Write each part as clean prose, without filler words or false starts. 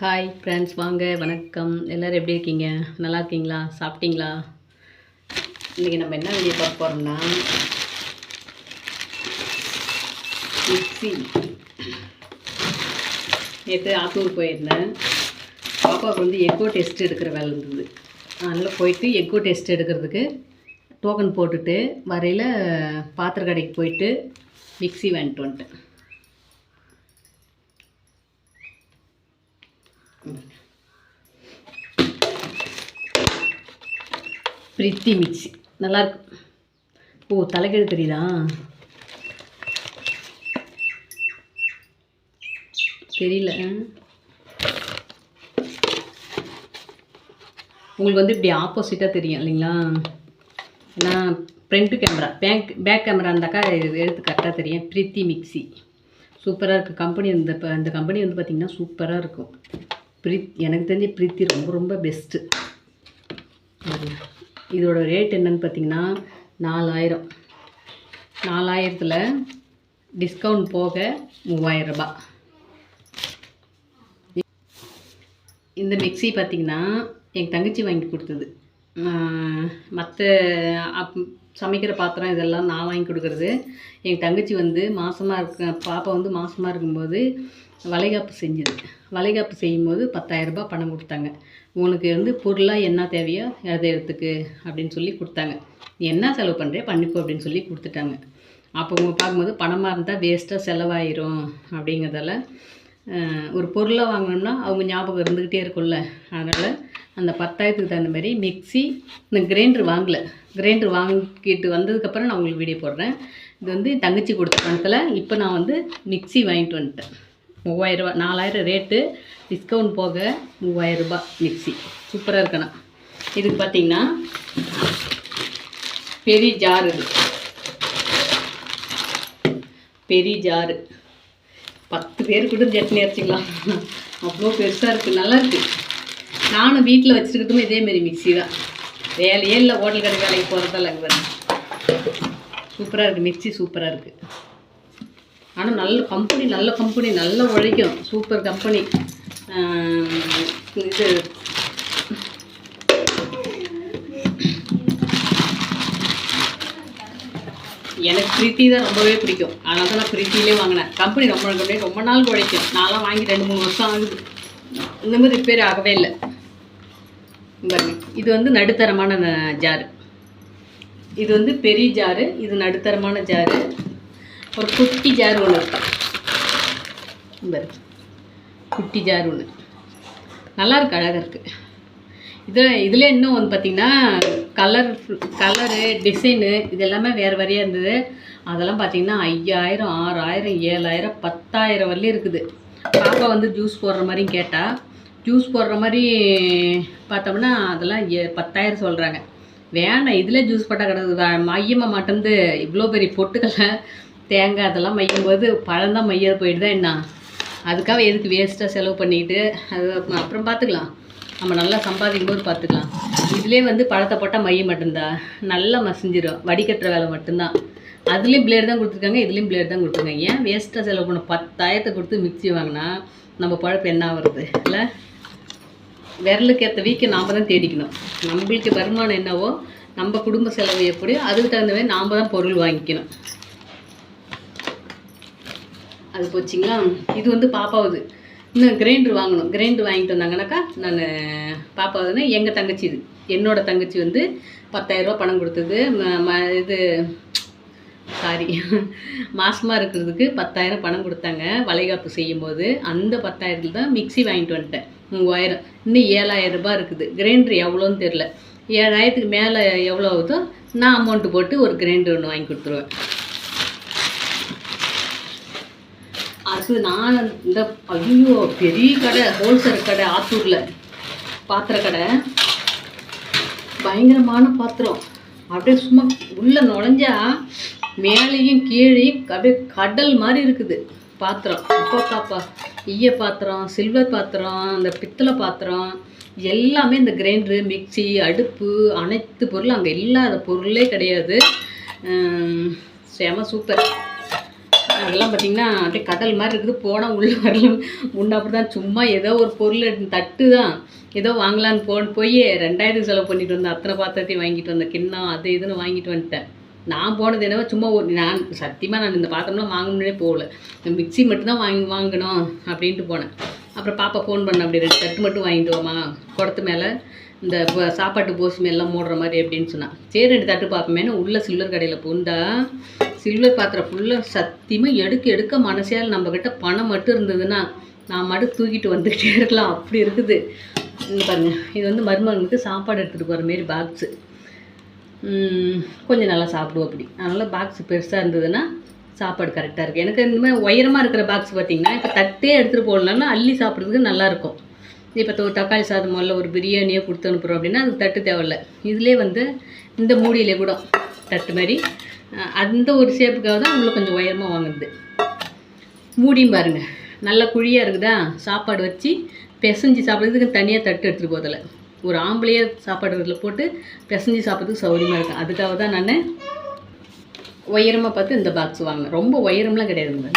Hi friends, வாங்க, வணக்கம். எல்லோரும் எப்படி இருக்கீங்க? நல்லா இருக்கீங்களா? சாப்பிட்டீங்களா? இன்றைக்கி நம்ம என்ன வீடியோ பார்க்க போகிறோம்னா, மிக்ஸி. நேற்று ஆத்தூர் போயிருந்தேன். பாப்பாவுக்கு வந்து எக்கோ டெஸ்ட் எடுக்கிற வேலை இருந்தது. அதனால் போயிட்டு எக்கோ டெஸ்ட் எடுக்கிறதுக்கு டோக்கன் போட்டுட்டு வரையில் பாத்திர கடைக்கு போயிட்டு மிக்ஸி வாங்கிட்டு வந்துட்டேன். பிரீத்தி மிக்ஸி நல்லாயிருக்கு. ஓ, தலைக்கீழ தெரியுதா? தெரியல. உங்களுக்கு வந்து இப்படி ஆப்போசிட்டாக தெரியும் இல்லைங்களா? ஏன்னா ஃப்ரண்ட்டு கேமரா, பேக் கேமரா இருந்தாக்கா எடுத்து கரெக்டாக தெரியும். பிரீத்தி மிக்ஸி சூப்பராக இருக்குது. கம்பெனி இந்த கம்பெனி வந்து பார்த்திங்கன்னா சூப்பராக இருக்கும். எனக்கு தெரிஞ்ச பிரீத்தி ரொம்ப ரொம்ப பெஸ்ட்டு. இதோட ரேட் என்னன்னு பார்த்தீங்கன்னா 4000 டிஸ்கவுண்ட் போக 3000 ரூபாய். இந்த மிக்ஸி பார்த்திங்கன்னா எங்கள் தங்கச்சி வாங்கி கொடுத்தது. மற்ற சமைக்கிற பாத்திரம் இதெல்லாம் நான் வாங்கி கொடுக்குறது. எங்கள் தங்கச்சி வந்து பாப்பா வந்து மாதமாக இருக்கும்போது வளைகாப்பு செஞ்சுது. வளைகாப்பு செய்யும்போது 10000 ரூபாய் பணம் கொடுத்தாங்க. உனக்கு வந்து பொருளாக என்ன தேவையோ அதை எடுத்துக்கு அப்படின்னு சொல்லி கொடுத்தாங்க. நீ என்ன செலவு பண்ணுறியோ பண்ணிப்போ அப்படின்னு சொல்லி கொடுத்துட்டாங்க. அப்போ அவங்க பார்க்கும்போது பணமாக இருந்தால் வேஸ்ட்டாக செலவாயிரும் அப்படிங்கிறதால ஒரு பொருளாக வாங்கினோம்னா அவங்க ஞாபகம் இருந்துக்கிட்டே இருக்கும்ல. அதனால் அந்த 10000க்கு தகுந்த மாதிரி மிக்ஸி. இந்த கிரைண்டர் வாங்கலை. கிரைண்டர் வாங்கிட்டு வந்ததுக்கப்புறம் நான் உங்களுக்கு வீடியோ போடுறேன். இது வந்து தங்கச்சி கொடுத்த பணத்தில் இப்போ நான் வந்து மிக்ஸி வாங்கிட்டு வந்துட்டேன். 3000 ரூபா. 4000 ரேட்டு, டிஸ்கவுண்ட் போக 3000 ரூபாய் மிக்ஸி. சூப்பராக இருக்கணும். இதுக்கு பார்த்திங்கன்னா பெரிய ஜார். இது பெரிய ஜாரு 10 பேர் கூட சட்னி அரைச்சிக்கலாம். அவ்வளோ பெருசாக இருக்குது, நல்லாயிருக்கு. நானும் வீட்டில் வச்சுருக்கிறதுமே இதேமாரி மிக்ஸி தான். வேலையே இல்லை, ஹோட்டல் கடை வேலைக்கு போகிறதால அங்கே வரும். சூப்பராக இருக்குது மிக்ஸி, சூப்பராக இருக்குது. ஆனால் நல்ல கம்பெனி நல்லா உழைக்கும். Super company. இது எனக்கு பிரீத்தி தான் ரொம்பவே பிடிக்கும். அதனால தான் நான் பிரீத்திலே வாங்கினேன். கம்பெனி ரொம்ப நாள் உழைக்கும். நான்லாம் வாங்கி 2-3 வருஷம் ஆகுது. இந்த மாதிரி ரிப்பேர் ஆகவே இல்லை. இது வந்து நடுத்தரமான ஜாரு. இது வந்து பெரிய ஜாரு, இது நடுத்தரமான ஜாரு. ஒரு குட்டி ஜார் ஒன்று இருக்கு. குட்டி ஜார் ஒன்று நல்லாயிருக்கு, அழகாக இருக்குது. இதில் இன்னும் வந்து பார்த்திங்கன்னா கலரு டிசைனு இது எல்லாமே வேறு வேறையாக இருந்தது. அதெல்லாம் பார்த்திங்கன்னா 5000, 6000, 7000, 10000 வரலையும் இருக்குது. பாப்பா வந்து ஜூஸ் போடுற மாதிரியும் கேட்டால், ஜூஸ் போடுற மாதிரி பார்த்தோம்னா அதெல்லாம் 10000 சொல்கிறாங்க. வேணாம், இதில் ஜூஸ் போட்டால் கிடக்குது, மையமாக மாட்டேந்து. இவ்வளோ பெரிய பொட்டுக்கலை தேங்காய் அதெல்லாம் மையும்போது பழம்தான் மைய போயிட்டு என்ன, அதுக்காக எதுக்கு வேஸ்ட்டாக செலவு பண்ணிக்கிட்டு அது அப்புறம் பார்த்துக்கலாம். நம்ம நல்லா சம்பாதிக்கும் போது பார்த்துக்கலாம். இதிலே வந்து பழத்தை போட்டால் மைய மட்டும்தான், நல்லா மசிஞ்சிடும். வடிகட்டுற வேலை மட்டும்தான். அதுலேயும் பிளேடு தான் கொடுத்துருக்காங்க, இதுலேயும் பிளேடு தான் கொடுத்துருக்காங்க. ஏன் வேஸ்ட்டாக செலவு பண்ண 10000 கொடுத்து மிக்ஸி வாங்கினா நம்ம பழப்பு என்ன வருது இல்லை? விரலுக்கு ஏற்ற வீக்கை நாம் தான் தேடிக்கணும். நம்மளுக்கு வருமானம் என்னவோ, நம்ம குடும்ப செலவு எப்படியோ அதுக்கு தகுந்த மாதிரி நாம் தான் பொருள் வாங்கிக்கணும். அது போச்சிங்களா. இது வந்து பாப்பாவுது. இன்னும் கிரைண்டர் வாங்கணும். கிரைண்டர் வாங்கிட்டு வந்தாங்கனாக்கா நான் பாப்பாவுதுன்னா எங்கள் தங்கச்சி, இது என்னோட தங்கச்சி வந்து 10000 ரூபா பணம் கொடுத்தது. இது மாதமாக இருக்கிறதுக்கு 10000 பணம் கொடுத்தாங்க வளைகாப்பு செய்யும்போது. அந்த 10000 தான் மிக்ஸி வாங்கிட்டு வந்துட்டேன். 3000. இன்னும் 7000 ரூபாய் இருக்குது. கிரைண்டர் எவ்வளோன்னு தெரில. 7000க்கு மேலே எவ்வளோ ஆகுதோ நான் அமௌண்ட்டு போட்டு ஒரு கிரைண்டர் ஒன்று வாங்கி கொடுத்துருவேன். அது நான் இந்த ஐயோ பெரிய கடை, ஹோல்சேல் கடை ஆத்தூரில், பாத்திர கடை, பயங்கரமான பாத்திரம். அப்படியே சும்மா உள்ளே நுழைஞ்சா மேலேயும் கீழேயும் அப்படியே கடல் மாதிரி இருக்குது பாத்திரம். அப்பா ஈய பாத்திரம், சில்வர் பாத்திரம், இந்த பித்தளை பாத்திரம் எல்லாமே. இந்த கிரைண்டரு, மிக்ஸி, அடுப்பு, அனைத்து பொருளும் அங்கே இல்லாத பொருளே கிடையாது. செம சூப்பர். அதெல்லாம் பார்த்திங்கன்னா அப்படியே கடல் மாதிரி இருக்குது. போனால் உள்ளே வரலாம். முன்ன அப்படி தான் சும்மா ஏதோ ஒரு பொருள் தட்டு தான் ஏதோ வாங்கலான்னு போய் 2000 செலவு பண்ணிட்டு வந்தேன். அத்தனை பாத்திரத்தையும் வாங்கிட்டு வந்தேன். கிண்ணம் அது இதுன்னு வாங்கிட்டு வந்துட்டேன். நான் போனது என்னவோ சும்மா நான் சத்தியமாக நான் இந்த பாத்திரம்லாம் வாங்கணுன்னே போகல. மிக்ஸி மட்டும்தான் வாங்கணும் அப்படின்ட்டு போனேன். அப்புறம் பாப்பா ஃபோன் பண்ண, அப்படி 2 தட்டு மட்டும் வாங்கிட்டு வாமா, குடத்து மேலே இந்த சாப்பாட்டு போஸ் மேலாம் மூடுற மாதிரி அப்படின்னு சொன்னான். சரி 2 தட்டு பார்ப்போமேனு உள்ள சில்வர் கடையில் பூந்தா சில்வர் பாத்திரம் ஃபுல்லாக சத்தியமாக எடுக்க மனசையால் நம்மக்கிட்ட பணம் மட்டும் இருந்ததுன்னா நான் மட்டும் தூக்கிட்டு வந்துக்கிட்டே இருக்கலாம். அப்படி இருக்குது. பாருங்க, இது வந்து மருமகனுக்கு சாப்பாடு எடுத்துகிட்டு போகிற மாரி பாக்ஸு. கொஞ்சம் நல்லா சாப்பிடுவோம் அப்படி. அதனால் பாக்ஸ் பெருசாக இருந்ததுன்னா சாப்பாடு கரெக்டாக இருக்குது. எனக்கு இந்த மாதிரி உயரமாக இருக்கிற பாக்ஸ் பார்த்திங்கன்னா இப்போ தட்டே எடுத்துகிட்டு போகலன்னா அள்ளி சாப்பிட்றதுக்கு நல்லாயிருக்கும். இப்போ ஒரு தக்காளி சாதம் முதல்ல ஒரு பிரியாணியோ கொடுத்து அனுப்புகிறோம் அப்படின்னா அதுக்கு தட்டு தேவையில்லை. இதிலே வந்து இந்த மூடியிலே கூட தட்டு மாதிரி அந்த ஒரு ஷேப்புக்காக தான் உங்களுக்கு கொஞ்சம் உயரமாக வாங்குறது. மூடியும் பாருங்கள் நல்ல குழியாக இருக்குதா, சாப்பாடு வச்சு பிசைஞ்சு சாப்பிட்றதுக்கு தனியாக தட்டு எடுத்துகிட்டு போதில்லை. ஒரு ஆம்பளையே சாப்பாடு இதில் போட்டு பிசைஞ்சு சாப்பிட்றதுக்கு சௌகரியமாக இருக்கும். அதுக்காக தான் நான் உயரமாக பார்த்து இந்த பாக்ஸ் வாங்கினேன். ரொம்ப உயரம்லாம் கிடையாதுங்க,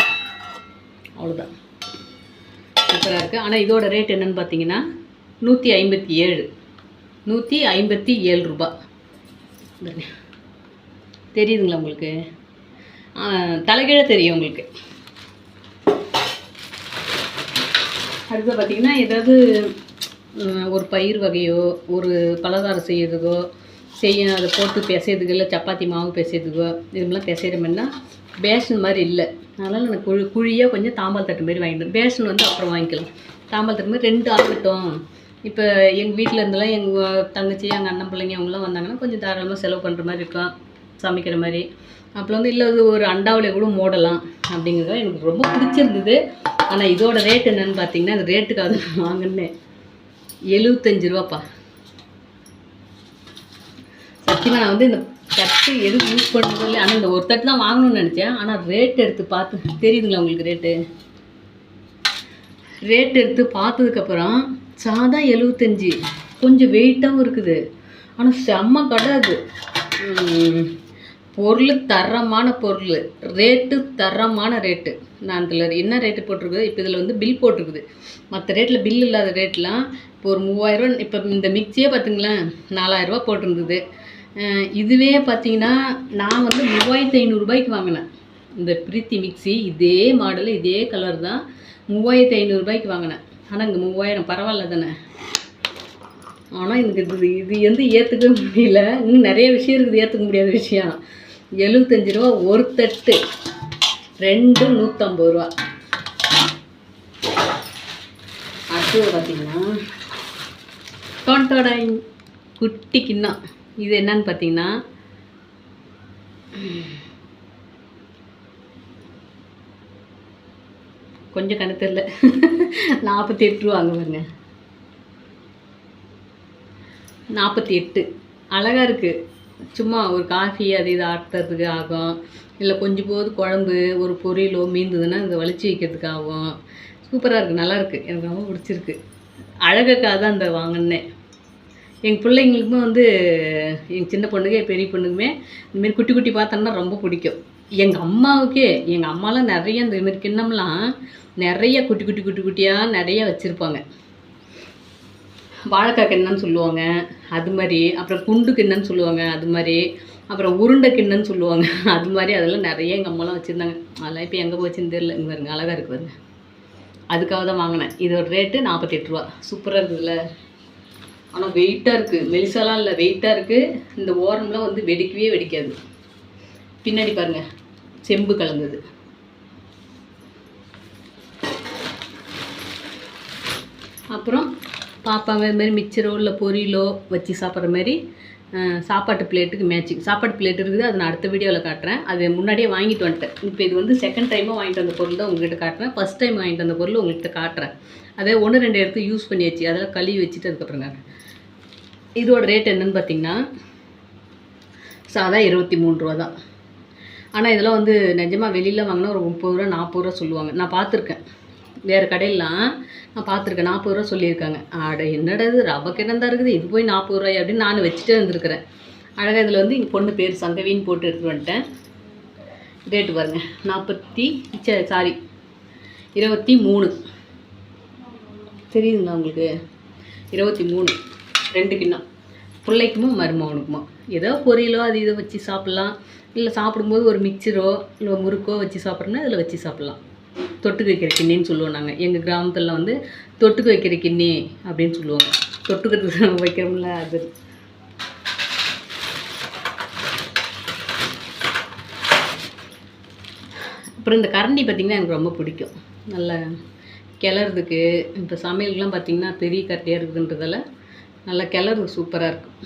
அவ்வளோதான். சூப்பராக இருக்குது. ஆனால் இதோட ரேட் என்னென்னு பார்த்தீங்கன்னா 157 ரூபா. தெரியுதுங்களா உங்களுக்கு? தலைகீழ தெரியும் உங்களுக்கு. அடுத்து பார்த்திங்கன்னா ஏதாவது ஒரு பயிர் வகையோ ஒரு பலகாரம் செய்யறதுக்கோ அதை போட்டு பிசைறதுக்கு, இல்லை சப்பாத்தி மாவு பிசைறதுக்கோ இதுமாதிரிலாம் பிசைகிறோம்னா பேஷன் மாதிரி இல்லை. அதனால் நான் குழியாக கொஞ்சம் தாம்பால் தட்டு மாரி வாங்கிட்டேன். பேஷன் வந்து அப்புறம் வாங்கிக்கலாம். தாம்பால் தட்டு மாதிரி 2 ஆகட்டும். இப்போ எங்கள் வீட்டில் இருந்தெல்லாம் எங்கள் தங்கச்சி எங்கள் அண்ணன் பிள்ளைங்க அவங்களாம் வந்தாங்கன்னா கொஞ்சம் தாராளமாக செலவு பண்ணுற மாதிரி இருக்கும், சமைக்கிற மாதிரி. அப்புறம் வந்து இல்லை ஒரு அண்டாவிலே கூட மூடலாம் அப்படிங்கிறது எனக்கு ரொம்ப பிடிச்சிருந்தது. ஆனால் இதோட ரேட் என்னென்னு பார்த்தீங்கன்னா அது ரேட்டுக்காக தான் வாங்கினேன். 75 ரூபாப்பா. சத்தியமாக நான் வந்து இந்த தட்டு எதுவும் யூஸ் பண்ணுறது இல்லை. ஆனால் இந்த ஒரு தட்டு தான் வாங்கணும்னு நினச்சேன். ஆனால் ரேட் எடுத்து பார்த்து தெரியுதுங்களா உங்களுக்கு? ரேட் எடுத்து பார்த்ததுக்கப்புறம் சாதா 75, கொஞ்சம் வெயிட்டாகவும் இருக்குது. ஆனால் செம்ம கடை அது. பொருள் தரமான பொருள், ரேட்டு தரமான ரேட்டு. நான் இதில் என்ன ரேட்டு போட்டிருக்குது, இப்போ இதில் வந்து பில் போட்டிருக்குது. மற்ற ரேட்டில் பில் இல்லாத ரேட்லாம் இப்போ ஒரு 3000, இப்போ இந்த மிக்சியே பார்த்திங்களேன் 4000 ரூபா போட்டிருந்தது. இதுவே பார்த்திங்கன்னா நான் வந்து 3500 ரூபாய்க்கு வாங்கினேன். இந்த பிரீத்தி மிக்சி இதே மாடலு இதே கலர் தான் 3500 ரூபாய்க்கு வாங்கினேன். ஆனால் இங்கே 3000 பரவாயில்ல தானே. ஆனால் எனக்கு இது வந்து ஏற்றுக்க முடியல. இன்னும் நிறைய விஷயம் இருக்குது ஏற்றுக்க முடியாத விஷயம். 75 ரூபா ஒரு தட்டு, 2 150 ரூபா. அடுத்தது பார்த்திங்கன்னா டொன்டோடாய் குட்டி கிண்ணம். இது என்னன்னு பார்த்தீங்கன்னா கொஞ்சம் கணக்கு தெரியல 48 ரூபாங்க பாருங்க. 48 அழகாக இருக்குது. சும்மா ஒரு காஃபி அது இது ஆட்டுறதுக்கு ஆகும், இல்லை கொஞ்சம் போது குழம்பு ஒரு பொரியலோ மீந்ததுன்னா இதை வலிச்சு வைக்கிறதுக்கு ஆகும். சூப்பராக இருக்குது, நல்லாயிருக்கு. எனக்கு ரொம்ப பிடிச்சிருக்கு. அழகுக்காக தான் இந்த வாங்கினேன். எங்கள் பிள்ளைங்களுக்குமே வந்து எங்கள் சின்ன பொண்ணுக்கு பெரிய பொண்ணுக்குமே இந்தமாரி குட்டி குட்டி பார்த்தோன்னா ரொம்ப பிடிக்கும். எங்கள் அம்மாவுக்கே, எங்கள் அம்மாலாம் நிறைய இந்தமாரி கிண்ணம்லாம் நிறைய குட்டி குட்டி குட்டி குட்டியாக நிறைய வச்சுருப்பாங்க. வாழைக்காய் கிண்ணன்னு சொல்லுவாங்க அது மாதிரி, அப்புறம் குண்டு கிண்ணன்னு சொல்லுவாங்க அது மாதிரி, அப்புறம் உருண்டை கிண்ணன்னு சொல்லுவாங்க அது மாதிரி. அதெல்லாம் நிறைய எங்கள் அம்மாலாம் வச்சுருந்தாங்க. அதெல்லாம் இப்போ எங்கே போச்சுன்னு தெரியல. இங்கே பாருங்க, அழகாக இருக்குது பாருங்க. அதுக்காக தான் வாங்கினேன். இதோட ரேட்டு 48 ரூபா. சூப்பராக இருக்குதுல்ல. ஆனால் வெயிட்டாக இருக்குது, மெலிசாலாம் இல்லை, வெயிட்டாக இருக்குது. இந்த ஓரம்லாம் வந்து வெடிக்கவே வெடிக்காது. பின்னாடி பாருங்கள் செம்பு கலந்தது. அப்புறம் பாப்பாங்க இதுமாரி மிச்சரோ இல்லை பொரியலோ வச்சு சாப்பிட்ற மாதிரி சாப்பாட்டு பிளேட்டுக்கு மேட்சிங் சாப்பாட்டு பிளேட் இருக்குது. அதை நான் அடுத்த வீடியோவில் காட்டுறேன். அது முன்னாடியே வாங்கிட்டு வந்துட்டேன். இப்போ இது வந்து செகண்ட் டைமாக வாங்கிட்டு வந்த பொருள் தான் உங்கள்கிட்ட காட்டுறேன். ஃபஸ்ட் டைம் வாங்கிட்டு வந்த பொருள் உங்கள்கிட்ட காட்டுறேன். அதே 1-2 எடுத்து யூஸ் பண்ணியாச்சு, அதெல்லாம் கழுவி வச்சுட்டு அதுக்கப்புறம் காட்டுறேன். இதோட ரேட் என்னென்னு பார்த்தீங்கன்னா சாதா 23 ரூபா தான். ஆனால் இதெல்லாம் வந்து நிஜமாக வெளியில் வாங்கினா ஒரு 30 ரூபா 40 ரூபா சொல்லுவாங்க. நான் பார்த்துருக்கேன், வேறு கடையிலாம் நான் பார்த்துருக்கேன் 40 ரூபா சொல்லியிருக்காங்க. ஆட என்னடா இது ரவை கிணந்தா இருக்குது, இது போய் 40 ரூபாய் அப்படின்னு நான் வச்சுட்டே இருந்துருக்கிறேன். அழகாக இதில் வந்து எங்கள் பொண்ணு பேர் சங்கவின்னு போட்டு எடுத்துகிட்டு வந்துட்டேன். ரேட்டு பாருங்கள் 23 தெரியுதுங்களா உங்களுக்கு? 23 2 கிண்ணம் பிள்ளைக்குமோ மருமகனுக்குமோ ஏதோ பொரியலோ அது இதை வச்சு சாப்பிட்லாம். இல்லை சாப்பிடும்போது ஒரு மிக்சரோ இல்லை முறுக்கோ வச்சு சாப்பிட்றோன்னா அதில் வச்சு சாப்பிட்லாம். தொட்டுக்கு வைக்கிற கிண்ணின்னு சொல்லுவோம் நாங்கள். எங்கள் கிராமத்தில் வந்து தொட்டுக்கு வைக்கிற கிண்ணி அப்படின்னு சொல்லுவாங்க. தொட்டுக்கிறதுக்கு வைக்கிறோம்ல அது. அப்புறம் இந்த கரண்டி பார்த்திங்கன்னா எனக்கு ரொம்ப பிடிக்கும். நல்லா கிளறதுக்கு இப்போ சமையலுக்குலாம் பார்த்திங்கன்னா பெரிய கரண்டியாக இருக்குதுன்றதால நல்லா கிளறது சூப்பராக இருக்கும்.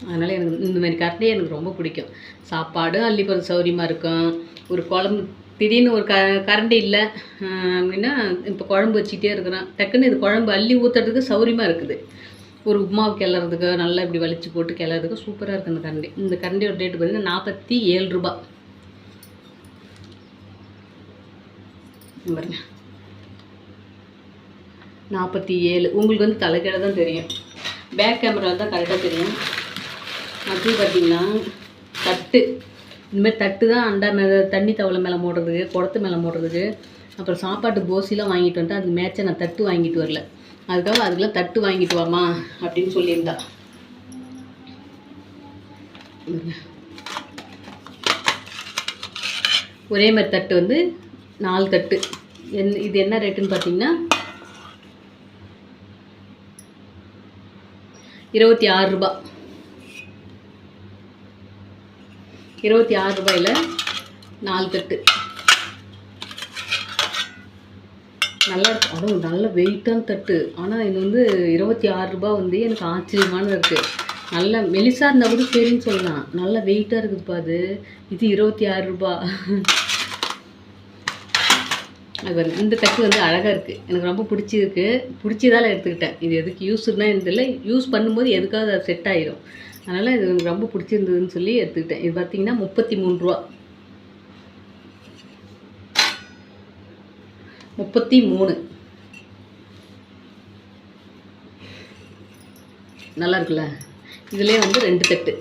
அதனால் எனக்கு இந்த மாதிரி கரண்டியே எனக்கு ரொம்ப பிடிக்கும். சாப்பாடும் அள்ளி போகிறது சௌரியமாக இருக்கும். ஒரு குழம்பு திடீர்னு ஒரு கரண்டி இல்லை அப்படின்னா இப்போ குழம்பு வச்சுக்கிட்டே இருக்கிறேன், டக்குன்னு இது குழம்பு அள்ளி ஊற்றுறதுக்கு சௌரியமாக இருக்குது. ஒரு உப்புமாவு கிளறதுக்கு நல்லா இப்படி வலிச்சு போட்டு கிளறதுக்கு சூப்பராக இருக்குது இந்த கரண்டி. இந்த கரண்டியோட ரேட்டு பார்த்திங்கன்னா 47 ரூபா. பாருங்க 47. உங்களுக்கு வந்து தலைக்கீழ தான் தெரியும், பேக் கேமரா தான் கரெக்டாக தெரியும். அப்படி பார்த்திங்கன்னா தட்டு, இந்தமாதிரி தட்டு தான் அண்டா மேலே தண்ணி தவளை மேலே மூடுறதுக்கு, குடத்து மேலே மூடுறதுக்கு. அப்புறம் சாப்பாட்டு போசிலாம் வாங்கிட்டு வந்துட்டு அது மேட்சை நான் தட்டு வாங்கிட்டு வரல, அதுக்காக அதுக்கெல்லாம் தட்டு வாங்கிட்டு வாமா அப்படின்னு சொல்லியிருந்தா. ஒரே மாதிரி தட்டு வந்து 4 தட்டு. இது என்ன ரேட்டுன்னு பார்த்தீங்கன்னா 26 ரூபா. 26 ரூபாயில் 4 தட்டு நல்லா இருக்கும். அதுவும் நல்ல வெயிட்டான தட்டு. ஆனால் இது வந்து 26 ரூபா வந்து எனக்கு ஆச்சரியமானது இருக்குது. நல்லா மெலிசாக இருந்தால் கூட சரின்னு சொல்லலாம், நல்லா வெயிட்டாக இருக்குதுப்பா அது. இது 26 ரூபா. அது இந்த தட்டு வந்து அழகாக இருக்குது, எனக்கு ரொம்ப பிடிச்சிருக்கு. பிடிச்சதால எடுத்துக்கிட்டேன். இது எதுக்கு யூஸ்னா இல்லை, யூஸ் பண்ணும்போது எதுக்காவது அது செட் ஆகிடும். அதனால் இது எனக்கு ரொம்ப பிடிச்சிருந்ததுன்னு சொல்லி எடுத்துக்கிட்டேன். இது பார்த்திங்கன்னா 33 ரூபா. 33 நல்லா இருக்குல்ல. இதுலேயே வந்து 2 தட்டு.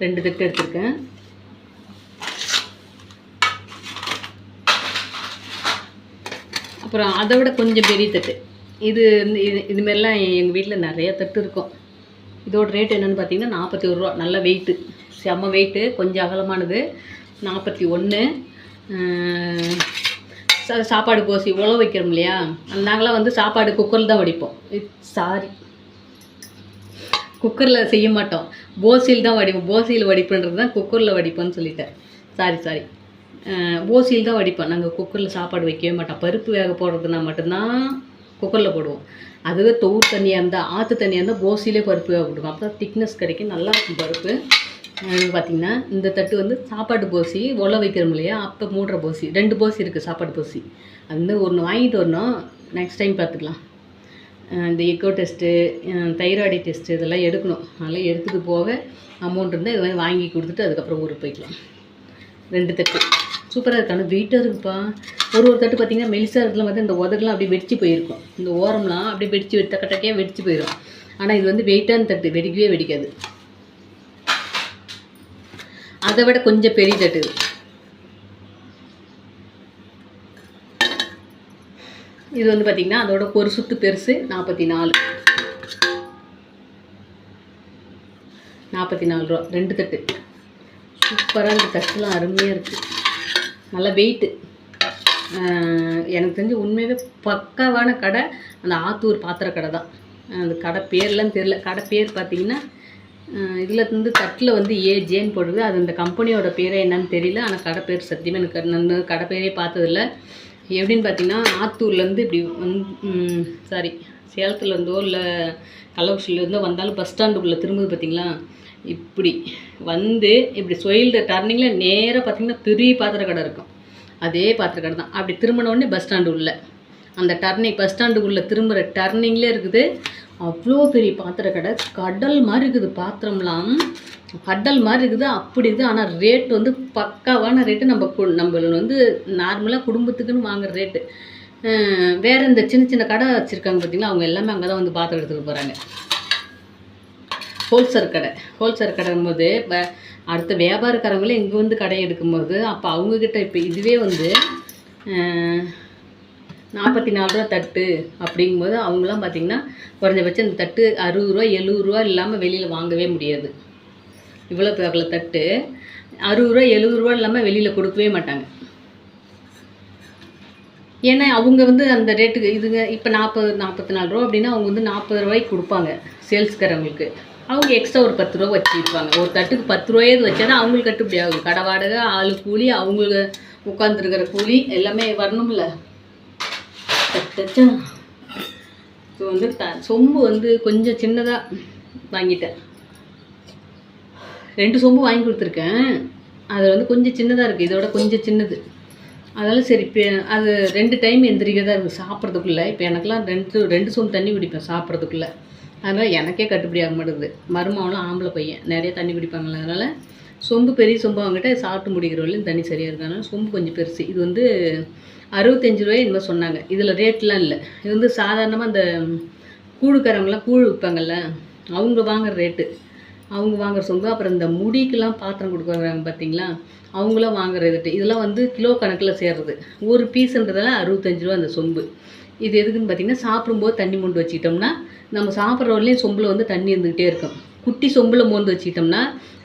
எடுத்திருக்கேன். அப்புறம் அதை விட கொஞ்சம் பெரிய தட்டு. இதுமாரிலாம் எங்கள் வீட்டில் நிறைய தட்டு இருக்கும். இதோட ரேட் என்னென்னு பார்த்தீங்கன்னா 41 ரூபா. நல்ல வெயிட்டு, செம்ம வெயிட்டு, கொஞ்சம் அகலமானது. 41. சாப்பாடு கோசி உழவு வைக்கிறோம் இல்லையா, நாங்களாம் வந்து சாப்பாடு குக்கரில் தான் வடிப்போம். குக்கரில் செய்ய மாட்டோம், போசியில் தான் வடிப்போம். போசியில் வடிப்புன்றது தான் குக்கரில் வடிப்போன்னு சொல்லிட்டேன். சாரி போசியில் தான் வடிப்போம். நாங்கள் குக்கரில் சாப்பாடு வைக்கவே மாட்டோம். பருப்பு வேக போடுறதுனா மட்டும்தான் குக்கரில் போடுவோம். அதுவே தோர் தண்ணியாக இருந்தால், ஆற்று தண்ணியாக இருந்தால் போசியிலே பருப்பு வேக போடுவோம். அப்போ தான் திக்னஸ் கிடைக்கும், நல்லாயிருக்கும் பருப்பு. பார்த்திங்கன்னா இந்த தட்டு வந்து சாப்பாட்டு போசி உழ வைக்கிறோம் இல்லையா, அப்போ மூடுற போசி. 2 போசி இருக்குது சாப்பாடு போசி. அது வந்து ஒன்று வாங்கிட்டு வரணும், நெக்ஸ்ட் டைம் பார்த்துக்கலாம். இந்த எக்கோ டெஸ்ட்டு, தைராய்டு டெஸ்ட்டு இதெல்லாம் எடுக்கணும். அதெல்லாம் எடுத்துகிட்டு போக அமௌண்ட் இருந்தால் இது மாதிரி வாங்கி கொடுத்துட்டு அதுக்கப்புறம் ஊருக்கு போய்க்கலாம். 2 தட்டு சூப்பராக இருக்கு. ஆனால் வெயிட்டாக இருக்குப்பா. ஒரு தட்டு பார்த்திங்கன்னா மெலிசாக இருக்கிறதுலாம் வந்து இந்த உதடுலாம் அப்படியே வெடிச்சு போயிருக்கும், இந்த ஓரம்லாம் அப்படியே வெடிச்சு டக்கட்டையாக வெடிச்சு போயிடும். ஆனால் இது வந்து வெயிட்டான தட்டு, வெடிக்கவே வெடிக்காது. அதை விட கொஞ்சம் பெரிய தட்டு இது வந்து பார்த்திங்கன்னா அதோட ஒரு சுத்து பெருசு. 44 ரூபா. 2 தட்டு சூப்பராக. இந்த தட்டுலாம் அருமையாக இருக்குது, நல்லா வெயிட்டு. எனக்கு தெரிஞ்சு உண்மையாகவே பக்காவான கடை அந்த ஆத்தூர் பாத்திர கடை தான். அந்த கடை பேர்லாம் தெரில. கடை பேர் பார்த்திங்கன்னா இதில் வந்து தட்டில் வந்து ஏஜேன்னு போடுது. அது அந்த கம்பெனியோட பேரே என்னன்னு தெரியல. ஆனால் கடை பேர் சத்தியமாக எனக்கு நான் கடை பேரே பார்த்ததில்ல. எப்படின்னு பார்த்தீங்கன்னா ஆத்தூர்லேருந்து இப்படி சேலத்துலேருந்தோ இல்லை கள்ளக்குறிச்சியிலேருந்தோ வந்தாலும் பஸ் ஸ்டாண்டுக்குள்ளே திரும்புது பார்த்திங்களா, இப்படி வந்து இப்படி சொயில்ற டர்னிங்கில் நேராக பார்த்திங்கன்னா பெரிய பாத்திர கடை இருக்கும். அதே பாத்திர கடை தான். அப்படி திரும்பினோடனே பஸ் ஸ்டாண்டு உள்ள அந்த டர்னிங், பஸ் ஸ்டாண்டுக்குள்ளே திரும்புகிற டர்னிங்லேயே இருக்குது. அவ்வளோ பெரிய பாத்திர கடை, கடல் மாதிரி இருக்குது. பாத்திரம்லாம் கடல் மாதிரி இருக்குது, அப்படி இருக்குது. ஆனால் ரேட் வந்து பக்காவான ரேட்டு. நம்மள வந்து நார்மலாக குடும்பத்துக்குன்னு வாங்குற ரேட்டு. வேறு இந்த சின்ன சின்ன கடை வச்சுருக்காங்க பார்த்திங்களா, அவங்க எல்லாமே அங்கே தான் வந்து பாத்திரம் எடுத்துகிட்டு போகிறாங்க. ஹோல்சேல் கடைங்கும்போது இப்போ அடுத்த வியாபாரக்காரங்களே இங்கே வந்து கடை எடுக்கும்போது அப்போ அவங்கக்கிட்ட இப்போ இதுவே வந்து 44 ரூபா தட்டு அப்படிங்கும்போது அவங்களாம் பார்த்திங்கன்னா குறைஞ்சபட்சம் இந்த தட்டு 60 ரூபா 70 ரூபா இல்லாமல் வெளியில் வாங்கவே முடியாது. இவ்வளோ பேரில் தட்டு 60 ரூபா 70 ரூபா இல்லாமல் வெளியில் கொடுக்கவே மாட்டாங்க. ஏன்னா அவங்க வந்து அந்த ரேட்டுக்கு இதுங்க இப்போ 44 ரூபா அப்படின்னா அவங்க வந்து 40 ரூபாய்க்கு கொடுப்பாங்க சேல்ஸ்காரங்களுக்கு. அவங்க எக்ஸ்ட்ரா ஒரு 10 ரூபா வச்சுருப்பாங்க. ஒரு தட்டுக்கு 10 ரூபாயாவது வச்சா தான் அவங்களுக்கு கட்டுப்படி ஆகும். கடை வாடகை, ஆளு கூலி, அவங்களுக்கு உட்காந்துருக்கிற கூலி எல்லாமே வரணும்ல. இப்போ வந்து சொம்பு வந்து கொஞ்சம் சின்னதாக வாங்கிட்டேன். 2 சொம்பு வாங்கி கொடுத்துருக்கேன். அது வந்து கொஞ்சம் சின்னதாக இருக்குது, இதோட கொஞ்சம் சின்னது. அதனால் சரி இப்போ அது 2 டைம் எந்திரிக்கிறதா இருக்குது சாப்பிட்றதுக்குள்ளே. இப்போ எனக்கெல்லாம் 2 சொம்பு தண்ணி குடிப்பேன் சாப்பிட்றதுக்குள்ளே. அதனால் எனக்கே கட்டுப்படி ஆக மாட்டேங்குது. மருமகனும் ஆம்பளை பையன் நிறைய தண்ணி குடிப்பாங்களே, அதனால் சொம்பு பெரிய சொம்பு வாங்கிட்ட சாப்பிட்டு முடிக்கிறவரையும் தண்ணி சரியாக இருக்கு. அதனால் சொம்பு கொஞ்சம் பெருசு. இது வந்து 65 ரூபாய் என்னமோ சொன்னாங்க. இதில் ரேட்லாம் இல்லை. இது வந்து சாதாரணமாக இந்த கூழுக்காரங்களாம் கூழ் விற்பாங்கள்ல அவங்க வாங்குற ரேட்டு, அவங்க வாங்குற சொம்பு. அப்புறம் இந்த முடிக்கெலாம் பாத்திரம் கொடுக்குறாங்க பார்த்தீங்களா, அவங்களாம் வாங்குற ரேட்டு. இதெல்லாம் வந்து கிலோ கணக்கில் சேர்றது. ஒரு பீஸுன்றதால 65 ரூபா அந்த சொம்பு. இது எதுக்குன்னு பார்த்தீங்கன்னா சாப்பிடும்போது தண்ணி மொண்டு வச்சுக்கிட்டோம்னா நம்ம சாப்பிட்ற வரலையும் சொம்பில் வந்து தண்ணி இருந்துக்கிட்டே இருக்கும். குட்டி சொம்பில் மோந்து வச்சுக்கிட்டோம்னா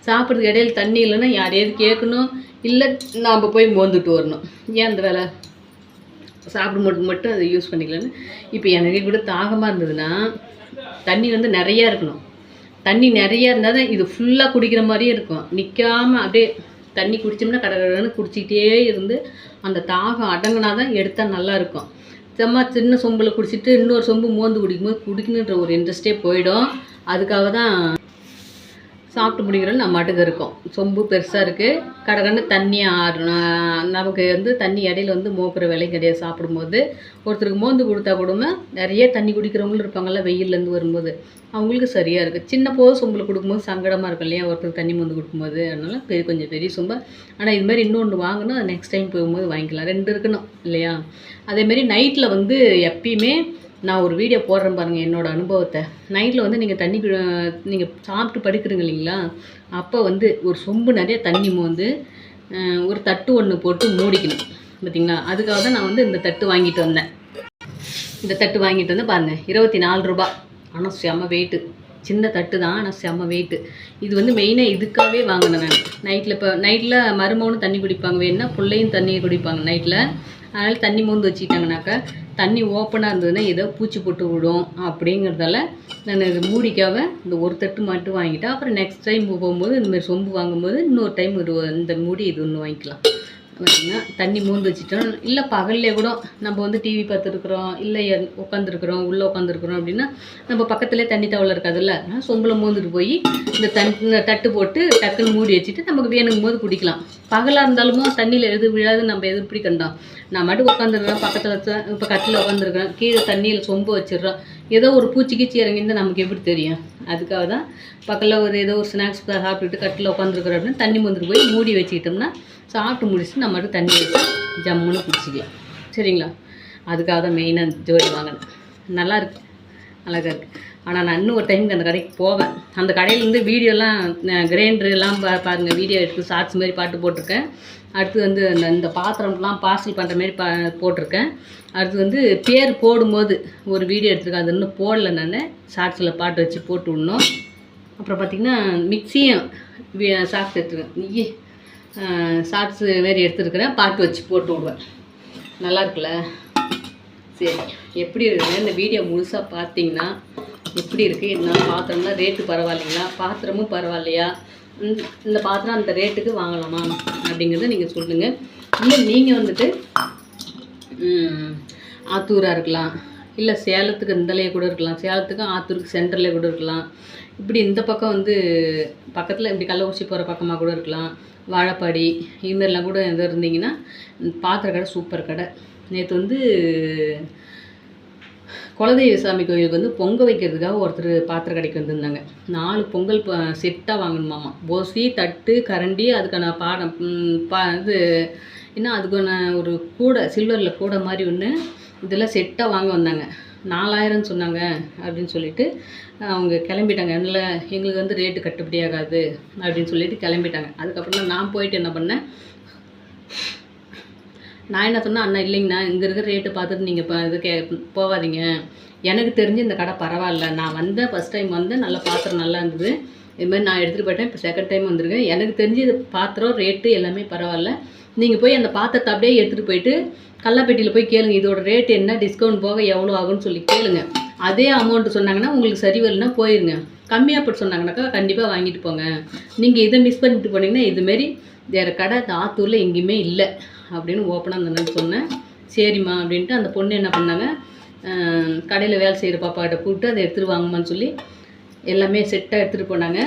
சாப்பிட்றதுக்கு இடையில தண்ணி இல்லைன்னா யாரையாவது கேட்கணும், இல்லை நாம் போய் மோந்துட்டு வரணும். ஏன் அந்த வேலை? சாப்பிடும் மட்டும் அதை யூஸ் பண்ணிக்கலான்னு. இப்போ எனக்கு கூட தாகமாக இருந்ததுன்னா தண்ணி வந்து நிறையா இருக்கணும். தண்ணி நிறையா இருந்தால் தான் இது ஃபுல்லாக குடிக்கிற மாதிரியே இருக்கும். நிற்காமல் அப்படியே தண்ணி குடித்தோம்னா கடற்கடன்னு குடிச்சிக்கிட்டே இருந்து அந்த தாகம் அடங்கினா தான் எடுத்தால் நல்லாயிருக்கும். சும்மா சின்ன சொம்பில் குடிச்சிட்டு இன்னொரு சொம்பு மோந்து குடிக்கும்போது குடிக்கணுன்ற ஒரு இன்ட்ரெஸ்ட்டே போயிடும். அதுக்காக தான் சாப்பிட்டு முடிக்கிறோம் நம்ம மாட்டுக்கு இருக்கோம். சொம்பு பெருசாக இருக்குது, கடகன்னு தண்ணி நமக்கு வந்து தண்ணி இடையில வந்து மோக்கிற வேலையும் கிடையாது. சாப்பிடும்போது ஒருத்தருக்கு மோந்து கொடுத்தா கூடமே நிறைய தண்ணி குடிக்கிறவங்களும் இருப்பாங்கள்ல வெயிலேருந்து வரும்போது, அவங்களுக்கு சரியாக இருக்குது. சின்ன போது சொம்பில் கொடுக்கும்போது சங்கடமாக இருக்கும் இல்லையா ஒருத்தருக்கு தண்ணி மோந்து கொடுக்கும்போது. அதனால் கொஞ்சம் பெரிய சொம்பு. ஆனால் இதுமாதிரி இன்னொன்று வாங்கணும், அது நெக்ஸ்ட் டைம் போகும்போது வாங்கிக்கலாம். 2 இருக்கணும் இல்லையா? அதேமாரி நைட்டில் வந்து எப்பயுமே நான் ஒரு வீடியோ போடுறேன் பாருங்கள் என்னோடய அனுபவத்தை. நைட்டில் வந்து நீங்கள் சாப்பிட்டு படுக்கிறீங்க இல்லைங்களா, அப்போ வந்து ஒரு சொம்பு நிறைய தண்ணி மோந்து ஒரு தட்டு ஒன்று போட்டு மூடிக்கணும் பார்த்தீங்களா. அதுக்காக தான் நான் வந்து இந்த தட்டு வாங்கிட்டு வந்தேன். இந்த தட்டு வாங்கிட்டு வந்து பாருங்கள் 24 ரூபா. ஆனால் செம்ம வெயிட்டு. சின்ன தட்டு தான், ஆனால் செம்ம வெயிட்டு. இது வந்து மெயினாக இதுக்காகவே வாங்கினேன் நான். நைட்டில் மருமகனும் தண்ணி குடிப்பாங்க, வேணுன்னா பிள்ளையும் தண்ணி குடிப்பாங்க நைட்டில். அதனால் தண்ணி மோந்து வச்சுக்கிட்டாங்கனாக்கா தண்ணி ஓப்பனாக இருந்ததுன்னா ஏதோ பூச்சி போட்டு விடும் அப்படிங்கிறதால நான் இது மூடிக்காக இந்த ஒரு தட்டு மட்டும் வாங்கிட்டேன். அப்புறம் நெக்ஸ்ட் டைம் போகும்போது இந்தமாதிரி சொம்பு வாங்கும்போது இன்னொரு டைம் இந்த மூடி இது ஒன்று வாங்கிக்கலாம். பார்த்தீங்கன்னா தண்ணி மோந்து வச்சுட்டோம். இல்லை பகல்லே கூட நம்ம வந்து டிவி பார்த்துருக்குறோம், இல்லை உட்காந்துருக்குறோம், உள்ளே உட்காந்துருக்குறோம் அப்படின்னா நம்ம பக்கத்துலேயே தண்ணி தவளை இருக்காதுல்ல, சொம்பில் மோந்துட்டு போய் இந்த தட்டு போட்டு டக்குன்னு மூடி வச்சுட்டு நமக்கு வேணுங்கும் போது குடிக்கலாம். பகலாக இருந்தாலும் தண்ணியில் எது விழாது நம்ம எது இப்படி கண்டோம். நான் மட்டும் உட்காந்துருக்கேன் பக்கத்தில் இப்போ கட்டில் உட்காந்துருக்கேன், கீழே தண்ணியில் சொம்பு வச்சிடுறோம், ஏதோ ஒரு பூச்சி கீச்சி இறங்கிருந்து நமக்கு எப்படி தெரியும்? அதுக்காக தான் பக்கத்தில் ஏதோ ஒரு ஸ்நாக்ஸ் சாப்பிட்டுட்டு கட்டில் உட்காந்துருக்குறோம் அப்படின்னு தண்ணி மோந்துட்டு போய் மூடி வச்சுக்கிட்டோம்னா சாப்பிட்டு முடிச்சுட்டு நம்ம மட்டும் தண்ணி வச்சு ஜம்முன்னு குடிச்சிக்கலாம். சரிங்களா? அதுக்காக தான் மெயினாக ஜோடி வாங்கினேன். நல்லாயிருக்கு, அழகாக இருக்குது. ஆனால் நான் இன்னும் ஒரு டைமுக்கு அந்த கடைக்கு போவேன். அந்த கடையிலேருந்து வீடியோலாம் கிரைண்டர் எல்லாம் பாருங்கள், வீடியோ எடுத்து ஷார்ட்ஸ் மாதிரி பாட்டு போட்டிருக்கேன். அடுத்து வந்து இந்த பாத்திரம்லாம் பார்சல் பண்ணுற மாதிரி போட்டிருக்கேன். அடுத்து வந்து பேர் போடும்போது ஒரு வீடியோ எடுத்துருக்கேன், அது இன்னும் போடலை. நான் ஷார்ட்ஸில் பாட்டு வச்சு போட்டு விடணும். அப்புறம் பார்த்திங்கன்னா மிக்சியும் ஷார்ட்ஸ் எடுத்துருக்கேன், ஷார்ட்ஸு மாரி எடுத்துருக்கிறேன், பாட்டு வச்சு போட்டு விடுவேன். நல்லா இருக்குல்ல? சரி, எப்படி இருக்குது இந்த வீடியோ முழுசாக பார்த்தீங்கன்னா எப்படி இருக்குது என்ன பாத்திரம்லாம் ரேட்டு பரவாயில்லைங்களா, பாத்திரமும் பரவாயில்லையா, இந்த பாத்திரம் அந்த ரேட்டுக்கு வாங்கலாமா அப்படிங்கிறத நீங்கள் சொல்லுங்கள். இல்லை நீங்கள் வந்துட்டு ஆத்தூராக இருக்கலாம், இல்லை சேலத்துக்கு இந்தலையே கூட இருக்கலாம், சேலத்துக்கும் ஆத்தூருக்கு சென்டர்லேயே கூட இருக்கலாம், இப்படி இந்த பக்கம் வந்து பக்கத்தில் இப்படி கள்ளக்குறிச்சி போகிற பக்கமாக கூட இருக்கலாம், வாழைப்பாடி இதுமாரிலாம் கூட எதாவது இருந்தீங்கன்னா பாத்திர கடை சூப்பர் கடை. நேற்று வந்து குலதெய்வ சாமி கோயிலுக்கு வந்து பொங்கல் வைக்கிறதுக்காக ஒருத்தர் பாத்திர கடைக்கு வந்திருந்தாங்க. 4 பொங்கல் செட்டாக வாங்கணுமாமா. போசி, தட்டு, கரண்டி, அதுக்கான பாடம் இது என்ன அதுக்கான ஒரு கூடை, சில்வரில் கூடை மாதிரி ஒன்று, இதெல்லாம் செட்டாக வாங்க வந்தாங்க. 4000 சொன்னாங்க அப்படின்னு சொல்லிட்டு அவங்க கிளம்பிட்டாங்க. இல்லை எங்களுக்கு வந்து ரேட்டு கட்டுப்படி ஆகாது அப்படின்னு சொல்லிட்டு கிளம்பிட்டாங்க. அதுக்கப்புறம் தான் நான் போயிட்டு என்ன பண்ணேன், நான் என்ன சொன்னேன், அண்ணா இல்லைங்கண்ணா இங்கே இருக்கிற ரேட்டு பார்த்துட்டு நீங்கள் இப்போ இது போகாதீங்க, எனக்கு தெரிஞ்சு இந்த கடை பரவாயில்ல, நான் வந்தேன் ஃபஸ்ட் டைம் வந்தேன், நல்ல பாத்திரம் நல்லா இருந்தது, இதுமாதிரி நான் எடுத்துகிட்டு போயிட்டேன், இப்போ செகண்ட் டைம் வந்திருக்கேன், எனக்கு தெரிஞ்சு இது பாத்திரம் ரேட்டு எல்லாமே பரவாயில்ல, நீங்கள் போய் அந்த பாத்திரத்தை அப்படியே எடுத்துகிட்டு போயிட்டு கல்லாப்பேட்டியில் போய் கேளுங்க, இதோட ரேட் என்ன, டிஸ்கவுண்ட் போக எவ்வளோ ஆகும்னு சொல்லி கேளுங்க. அதே அமௌண்ட்டு சொன்னாங்கன்னா உங்களுக்கு சரி வரலன்னா போயிருங்க, கம்மியாக போட்டு சொன்னாங்கனாக்கா கண்டிப்பாக வாங்கிட்டு போங்க. நீங்கள் இதை மிஸ் பண்ணிட்டு போனீங்கன்னா இதுமாரி வேறு கடை ஆத்தூரில் எங்கேயுமே இல்லை அப்படின்னு ஓப்பனாக அந்த அண்ணன் சொன்னேன். சரிம்மா அப்படின்ட்டு அந்த பொண்ணு என்ன பண்ணாங்க, கடையில் வேலை செய்கிற பாப்பாக்கிட்ட கூப்பிட்டு அதை எடுத்துகிட்டு வாங்கம்மான்னு சொல்லி எல்லாமே செட்டாக எடுத்துகிட்டு போனாங்க.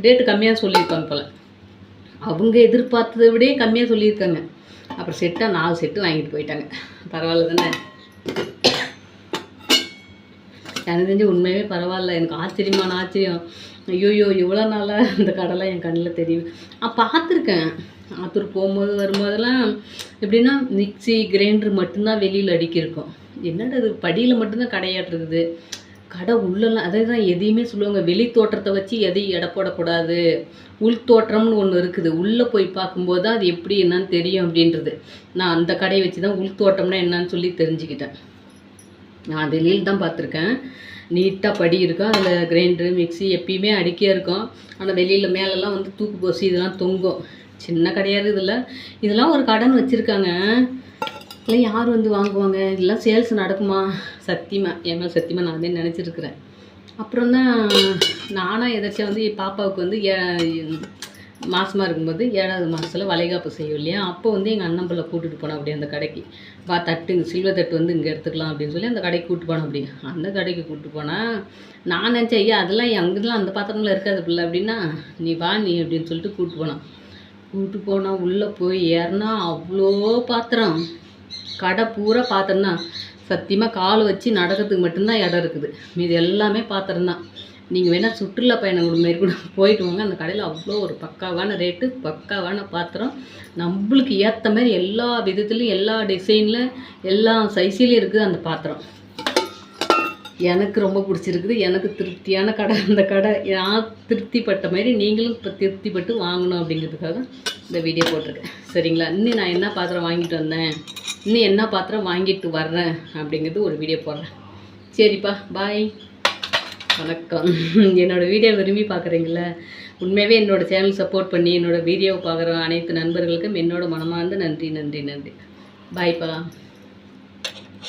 ரேட்டு கம்மியாக சொல்லியிருப்பாங்க போல், அவங்க எதிர்பார்த்ததை விட கம்மியாக சொல்லியிருக்காங்க. அப்புறம் செட்டாக 4 செட்டு வாங்கிட்டு போயிட்டாங்க. பரவாயில்ல தானே, எனக்கு தெரிஞ்சு உண்மையாகவே பரவாயில்ல. எனக்கு ஆச்சரியமான ஆச்சரியம், ஐயோயோ இவ்வளோ நாளாக இந்த கடைலாம் என் கண்ணில் தெரியும். பார்த்துருக்கேன், ஆத்தூர் போகும்போது வரும்போதெல்லாம் எப்படின்னா மிக்சி கிரைண்டர் மட்டும்தான் வெளியில் அடிக்கிருக்கும். என்னடா இது படியில் மட்டும்தான் கடையாட்டுருக்குது, கடை உள்ளெல்லாம் அதே தான் எதையுமே சொல்லுவாங்க, வெளி தோற்றத்தை வச்சு எதையும் எடை போடக்கூடாது, உள் தோற்றம்னு ஒன்று இருக்குது, உள்ளே போய் பார்க்கும்போது தான் அது எப்படி என்னன்னு தெரியும் அப்படின்றது. நான் அந்த கடையை வச்சு தான் உள் தோற்றம்னா என்னன்னு சொல்லி தெரிஞ்சுக்கிட்டேன். நான் வெளியில் தான் பார்த்துருக்கேன், நீட்டாக படி இருக்கும், அதில் கிரைண்டரு மிக்சி எப்பயுமே அடுக்கியே இருக்கும். ஆனால் வெளியில் மேலெல்லாம் வந்து தூக்கு போசி இதெல்லாம் தொங்கும். சின்ன கடையாது இதெல்லாம் ஒரு கடைன்னு வச்சுருக்காங்க. இல்லை யார் வந்து வாங்குவாங்க, இதெல்லாம் சேல்ஸ் நடக்குமா? சத்தியமாக என் மேலே சத்தியமாக நான் அதே நினச்சிருக்கிறேன். அப்புறம் தான் நானாக எதாச்சும் வந்து பாப்பாவுக்கு வந்து மாதமாக இருக்கும்போது 7வது மாதத்தில் வளைகாப்பு செய்யும் இல்லையா, அப்போ வந்து எங்கள் அண்ணன் பிள்ளை கூட்டிகிட்டு போனோம் அப்படி அந்த கடைக்கு. தட்டு சில்வர் தட்டு வந்து இங்கே எடுத்துக்கலாம் அப்படின்னு சொல்லி அந்த கடைக்கு கூப்பிட்டு போனோம். அப்படி அந்த கடைக்கு கூப்பிட்டு போனால் நான் நினச்சேன், ஐயா அதெல்லாம் அங்கெல்லாம் அந்த பாத்திரம்லாம் இருக்காது பிள்ளை அப்படின்னா, நீ வா நீ அப்படின்னு சொல்லிட்டு கூப்பிட்டு போனால் உள்ளே போய் ஏறினா அவ்வளோ பாத்திரம், கடை பூரா பாத்திரம் தான். சத்தியமாக கால் வச்சு நடக்கிறதுக்கு மட்டும்தான் இடம் இருக்குது, மீது எல்லாமே பாத்திரம் தான். நீங்கள் வேணால் சுற்றுலா பயணம் மாரி கூட போயிட்டு வாங்க, அந்த கடையில் அவ்வளோ ஒரு பக்காவான ரேட்டு, பக்காவான பாத்திரம், நம்மளுக்கு ஏற்ற மாதிரி எல்லா விதத்துலேயும் எல்லா டிசைனில் எல்லா சைஸ்லேயும் இருக்குது அந்த பாத்திரம். எனக்கு ரொம்ப பிடிச்சிருக்குது, எனக்கு திருப்தியான கடை அந்த கடை. நான் திருப்திப்பட்ட மாதிரி நீங்களும் இப்போ திருப்திப்பட்டு வாங்கணும் அப்படிங்கிறதுக்காக இந்த வீடியோ போட்டிருக்கேன். சரிங்களா, இன்னும் நான் என்ன பாத்திரம் வாங்கிட்டு வந்தேன், இன்னும் என்ன பாத்திரம் வாங்கிட்டு வர்றேன் அப்படிங்கிறது ஒரு வீடியோ போடுறேன். சரிப்பா, பாய், வணக்கம். என்னோடய வீடியோ விரும்பி பார்க்குறீங்கள, உண்மையாகவே என்னோடய சேனல் சப்போர்ட் பண்ணி என்னோடய வீடியோவை பார்க்குற அனைத்து நண்பர்களுக்கும் என்னோட மனமார்ந்த நன்றி. பாய்ப்பா.